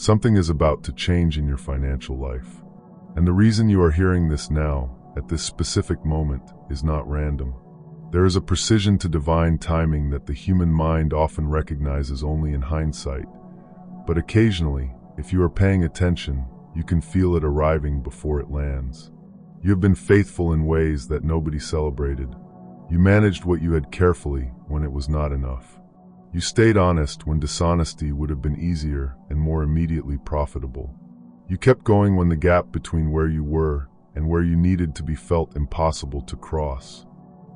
Something is about to change in your financial life. And the reason you are hearing this now, at this specific moment, is not random. There is a precision to divine timing that the human mind often recognizes only in hindsight. But occasionally, if you are paying attention, you can feel it arriving before it lands. You have been faithful in ways that nobody celebrated. You managed what you had carefully when it was not enough. You stayed honest when dishonesty would have been easier and more immediately profitable. You kept going when the gap between where you were and where you needed to be felt impossible to cross.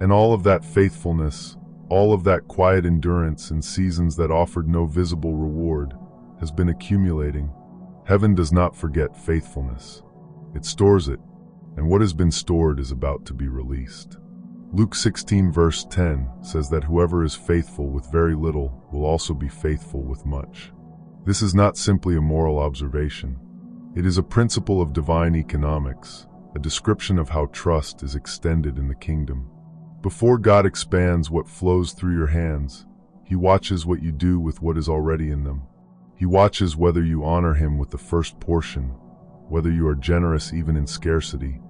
And all of that faithfulness, all of that quiet endurance in seasons that offered no visible reward, has been accumulating. Heaven does not forget faithfulness. It stores it, and what has been stored is about to be released. Luke 16 verse 10 says that whoever is faithful with very little will also be faithful with much. This is not simply a moral observation. It is a principle of divine economics, a description of how trust is extended in the kingdom. Before God expands what flows through your hands, He watches what you do with what is already in them. He watches whether you honor Him with the first portion, whether you are generous even in scarcity,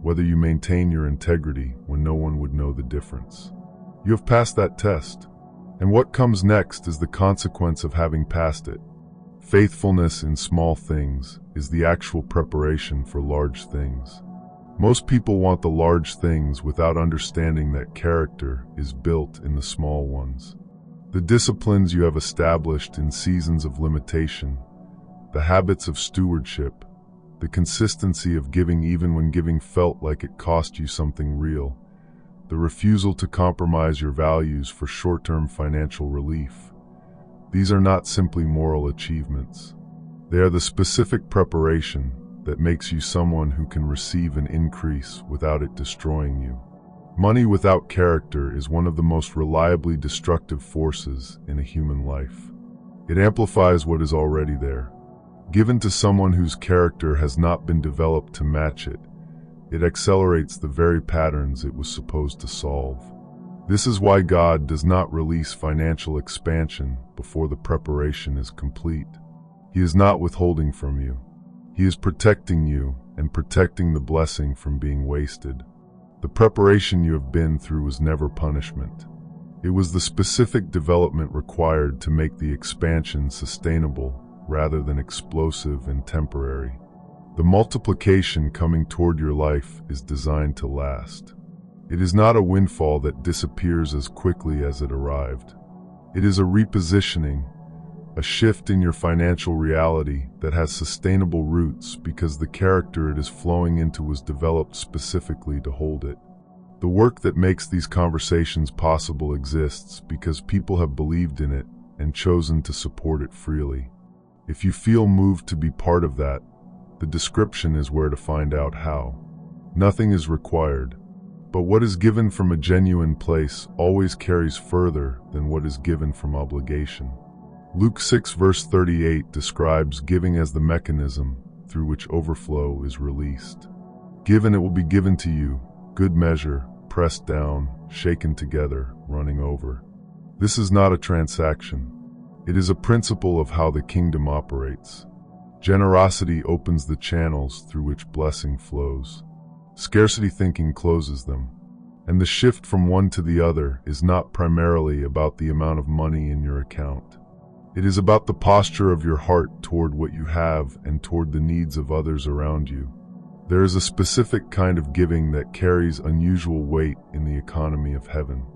whether you maintain your integrity when no one would know the difference. You have passed that test, and what comes next is the consequence of having passed it. Faithfulness in small things is the actual preparation for large things. Most people want the large things without understanding that character is built in the small ones. The disciplines you have established in seasons of limitation, the habits of stewardship, the consistency of giving even when giving felt like it cost you something real, the refusal to compromise your values for short-term financial relief. These are not simply moral achievements. They are the specific preparation that makes you someone who can receive an increase without it destroying you. Money without character is one of the most reliably destructive forces in a human life. It amplifies what is already there. Given to someone whose character has not been developed to match it, it accelerates the very patterns it was supposed to solve. This is why God does not release financial expansion before the preparation is complete. He is not withholding from you. He is protecting you and protecting the blessing from being wasted. The preparation you have been through was never punishment. It was the specific development required to make the expansion sustainable rather than explosive and temporary. The multiplication coming toward your life is designed to last. It is not a windfall that disappears as quickly as it arrived. It is a repositioning, a shift in your financial reality that has sustainable roots because the character it is flowing into was developed specifically to hold it. The work that makes these conversations possible exists because people have believed in it and chosen to support it freely. If you feel moved to be part of that, the description is where to find out how. Nothing is required, but what is given from a genuine place always carries further than what is given from obligation. Luke 6 verse 38 describes giving as the mechanism through which overflow is released. Give and it will be given to you, good measure, pressed down, shaken together, running over. This is not a transaction. It is a principle of how the kingdom operates. Generosity opens the channels through which blessing flows. Scarcity thinking closes them. And the shift from one to the other is not primarily about the amount of money in your account. It is about the posture of your heart toward what you have and toward the needs of others around you. There is a specific kind of giving that carries unusual weight in the economy of heaven.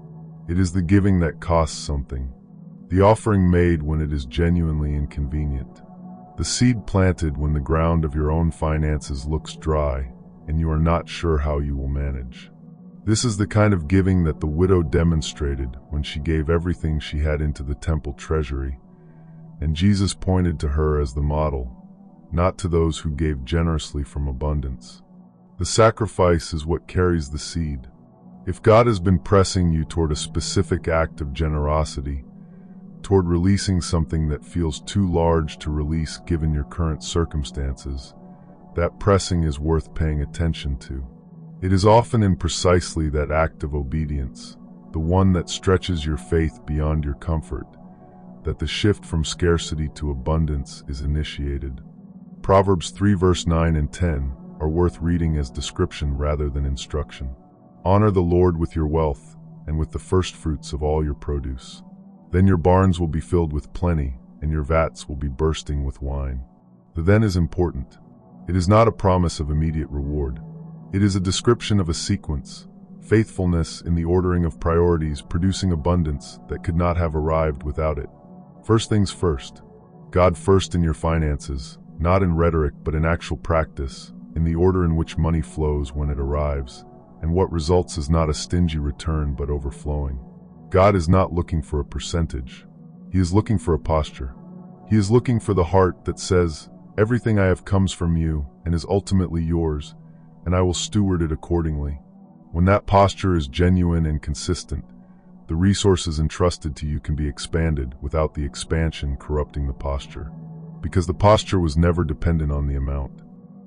It is the giving that costs something. The offering made when it is genuinely inconvenient. The seed planted when the ground of your own finances looks dry and you are not sure how you will manage. This is the kind of giving that the widow demonstrated when she gave everything she had into the temple treasury, and Jesus pointed to her as the model, not to those who gave generously from abundance. The sacrifice is what carries the seed. If God has been pressing you toward a specific act of generosity, toward releasing something that feels too large to release given your current circumstances, that pressing is worth paying attention to. It is often in precisely that act of obedience, the one that stretches your faith beyond your comfort, that the shift from scarcity to abundance is initiated. Proverbs 3 verse 9 and 10 are worth reading as description rather than instruction. Honor the Lord with your wealth and with the firstfruits of all your produce. Then your barns will be filled with plenty, and your vats will be bursting with wine. The then is important. It is not a promise of immediate reward. It is a description of a sequence, faithfulness in the ordering of priorities producing abundance that could not have arrived without it. First things first. God first in your finances, not in rhetoric but in actual practice, in the order in which money flows when it arrives, and what results is not a stingy return but overflowing. God is not looking for a percentage. He is looking for a posture. He is looking for the heart that says, "Everything I have comes from you and is ultimately yours, and I will steward it accordingly." When that posture is genuine and consistent, the resources entrusted to you can be expanded without the expansion corrupting the posture, because the posture was never dependent on the amount.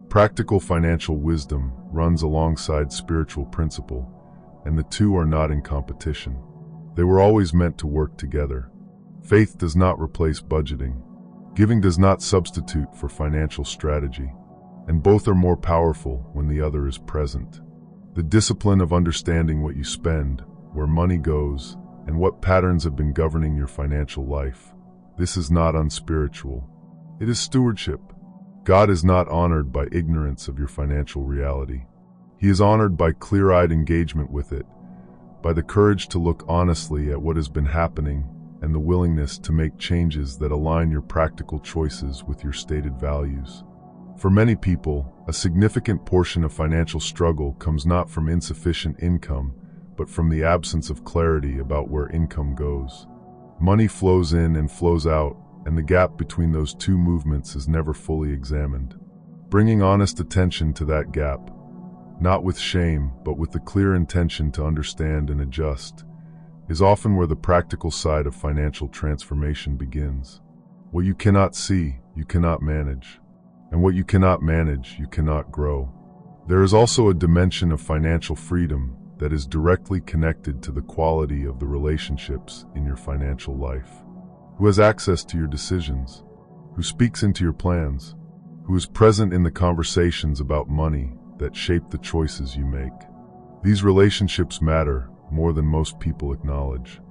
Practical financial wisdom runs alongside spiritual principle, and the two are not in competition. They were always meant to work together. Faith does not replace budgeting. Giving does not substitute for financial strategy, and both are more powerful when the other is present. The discipline of understanding what you spend, where money goes, and what patterns have been governing your financial life. This is not unspiritual. It is stewardship. God is not honored by ignorance of your financial reality. He is honored by clear-eyed engagement with it, by the courage to look honestly at what has been happening and the willingness to make changes that align your practical choices with your stated values. For many people, a significant portion of financial struggle comes not from insufficient income, but from the absence of clarity about where income goes. Money flows in and flows out, and the gap between those two movements is never fully examined. Bringing honest attention to that gap, not with shame, but with the clear intention to understand and adjust, is often where the practical side of financial transformation begins. What you cannot see, you cannot manage. And what you cannot manage, you cannot grow. There is also a dimension of financial freedom that is directly connected to the quality of the relationships in your financial life. Who has access to your decisions? Who speaks into your plans? Who is present in the conversations about money that shape the choices you make? These relationships matter more than most people acknowledge.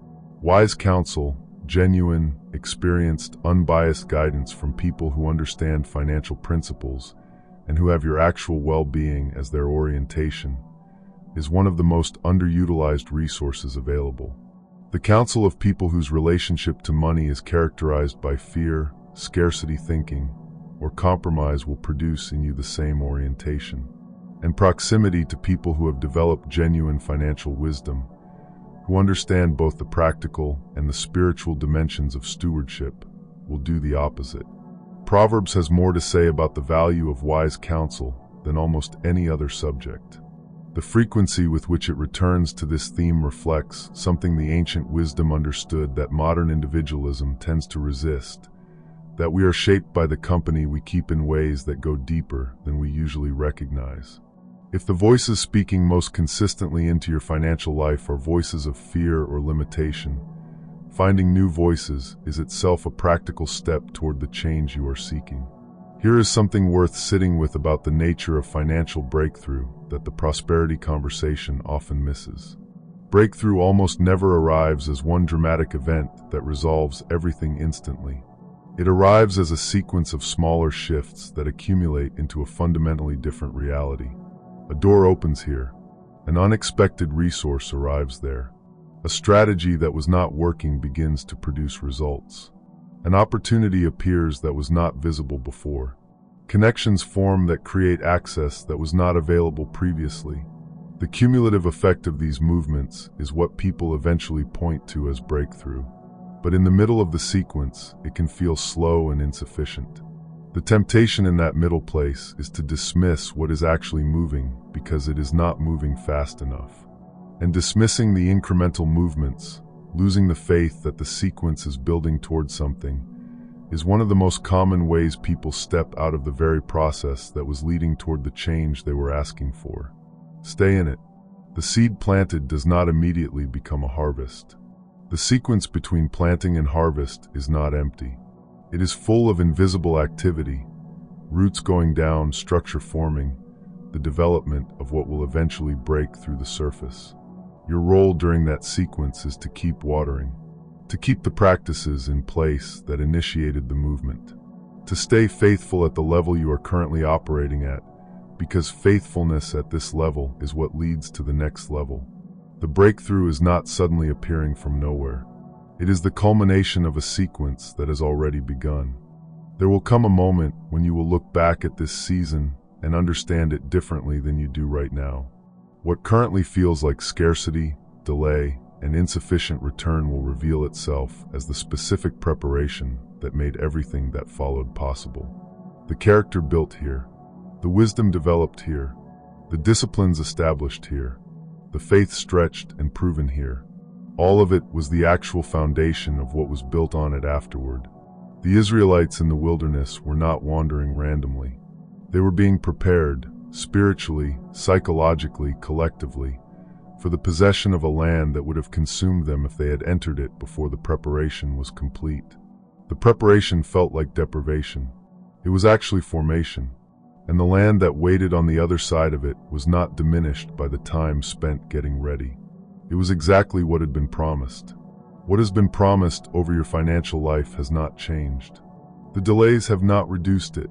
Wise counsel, genuine, experienced, unbiased guidance from people who understand financial principles and who have your actual well-being as their orientation is one of the most underutilized resources available. The counsel of people whose relationship to money is characterized by fear, scarcity thinking, or compromise will produce in you the same orientation. And proximity to people who have developed genuine financial wisdom, who understand both the practical and the spiritual dimensions of stewardship, will do the opposite. Proverbs has more to say about the value of wise counsel than almost any other subject. The frequency with which it returns to this theme reflects something the ancient wisdom understood that modern individualism tends to resist, that we are shaped by the company we keep in ways that go deeper than we usually recognize. If the voices speaking most consistently into your financial life are voices of fear or limitation, finding new voices is itself a practical step toward the change you are seeking. Here is something worth sitting with about the nature of financial breakthrough that the prosperity conversation often misses. Breakthrough almost never arrives as one dramatic event that resolves everything instantly. It arrives as a sequence of smaller shifts that accumulate into a fundamentally different reality. A door opens here. An unexpected resource arrives there. A strategy that was not working begins to produce results. An opportunity appears that was not visible before. Connections form that create access that was not available previously. The cumulative effect of these movements is what people eventually point to as breakthrough. But in the middle of the sequence, it can feel slow and insufficient. The temptation in that middle place is to dismiss what is actually moving because it is not moving fast enough. And dismissing the incremental movements, losing the faith that the sequence is building towards something, is one of the most common ways people step out of the very process that was leading toward the change they were asking for. Stay in it. The seed planted does not immediately become a harvest. The sequence between planting and harvest is not empty. It is full of invisible activity, roots going down, structure forming, the development of what will eventually break through the surface. Your role during that sequence is to keep watering, to keep the practices in place that initiated the movement, to stay faithful at the level you are currently operating at, because faithfulness at this level is what leads to the next level. The breakthrough is not suddenly appearing from nowhere. It is the culmination of a sequence that has already begun. There will come a moment when you will look back at this season and understand it differently than you do right now. What currently feels like scarcity, delay, and insufficient return will reveal itself as the specific preparation that made everything that followed possible. The character built here, the wisdom developed here, the disciplines established here, the faith stretched and proven here. All of it was the actual foundation of what was built on it afterward. The Israelites in the wilderness were not wandering randomly. They were being prepared, spiritually, psychologically, collectively, for the possession of a land that would have consumed them if they had entered it before the preparation was complete. The preparation felt like deprivation. It was actually formation, and the land that waited on the other side of it was not diminished by the time spent getting ready. It was exactly what had been promised. What has been promised over your financial life has not changed. The delays have not reduced it.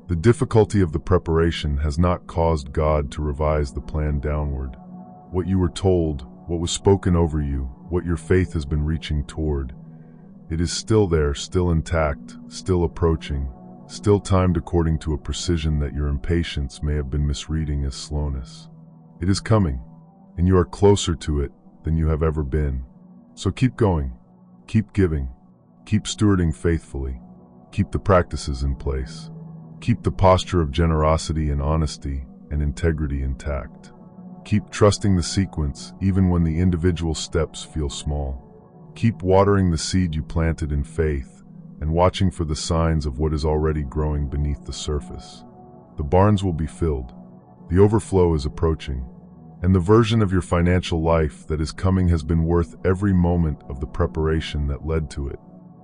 The difficulty of the preparation has not caused God to revise the plan downward. What you were told, what was spoken over you, what your faith has been reaching toward, it is still there, still intact, still approaching, still timed according to a precision that your impatience may have been misreading as slowness. It is coming, and you are closer to it than you have ever been. So keep going, keep giving, keep stewarding faithfully, keep the practices in place, keep the posture of generosity and honesty and integrity intact. Keep trusting the sequence even when the individual steps feel small. Keep watering the seed you planted in faith and watching for the signs of what is already growing beneath the surface. The barns will be filled. The overflow is approaching. And the version of your financial life that is coming has been worth every moment of the preparation that led to it.